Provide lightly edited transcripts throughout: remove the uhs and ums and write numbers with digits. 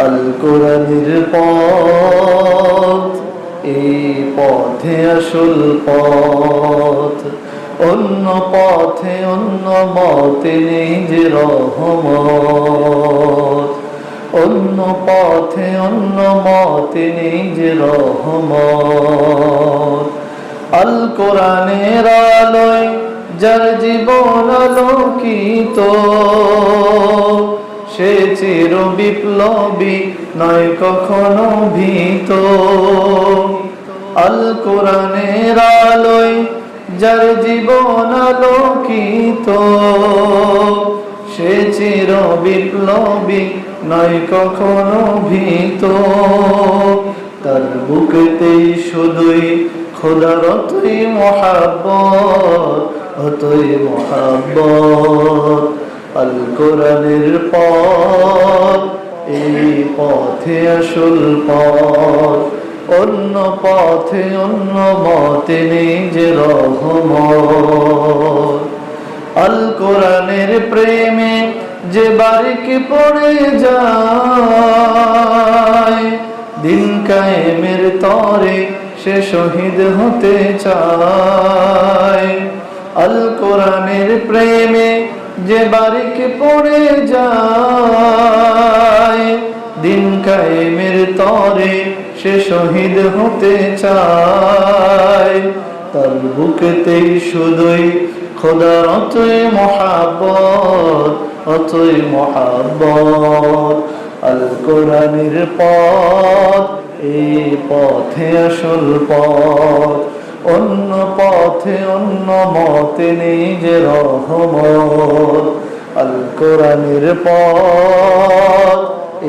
আল কোরআনের পথ, এই পথে আসল পথ। অন্য পথে অন্য মতে নেই যে রহমত, অন্য পথে অন্য মতে নেই যে রহমত। আল কোরআনের আলোয় যার জীবন আলোকিত, সে চির বিপ্লবী নয় কখনো ভীত। আল কোরআনের আলোয় যার জীবন আলোকিত, সে চির বিপ্লবী নয় কখনো ভীত। তার বুকেতেই শুধুই খোদার অতই মহাব্বত, অতই মহাব্বত। আল কোরআনের পথ, এই পথে আসল পথ। অন্য পথে অন্য মতে নেই যে রহমত। আল কোরআনের প্রেমে যে বারিকে পড়ে যায়, দিন কায়েমের তরে সে শহীদ হতে চায়। আল কোরআনের প্রেমে যে বারিকে পড়ে যায়, দিন কায়েমের তরে সে শহীদ হতে চায়। তার বুকেতেই শুধুই খোদার অতই মহাব্বত, অতই মহাব্বত। আল কোরআনের পথ, এই পথে আসল পথ। অন্য পথে অন্য মতে নেই যে রহমত। আল কোরআনের পথ,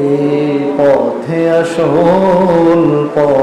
এই পথে আসল পথ।